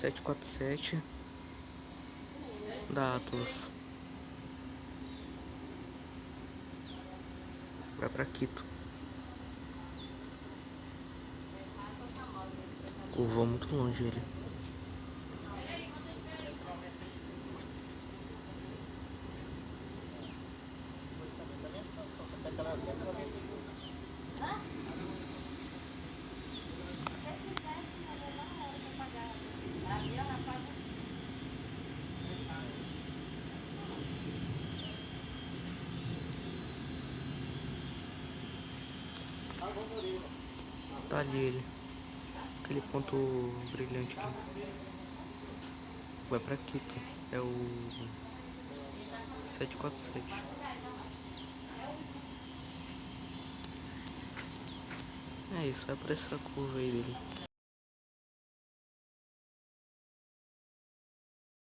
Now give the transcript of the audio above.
747 da Atlas. Vai pra Quito. Curvou muito longe ele. Tá ali ele. Aquele ponto brilhante ali. Vai pra Quito. É o 747. É isso, vai pra essa curva aí dele.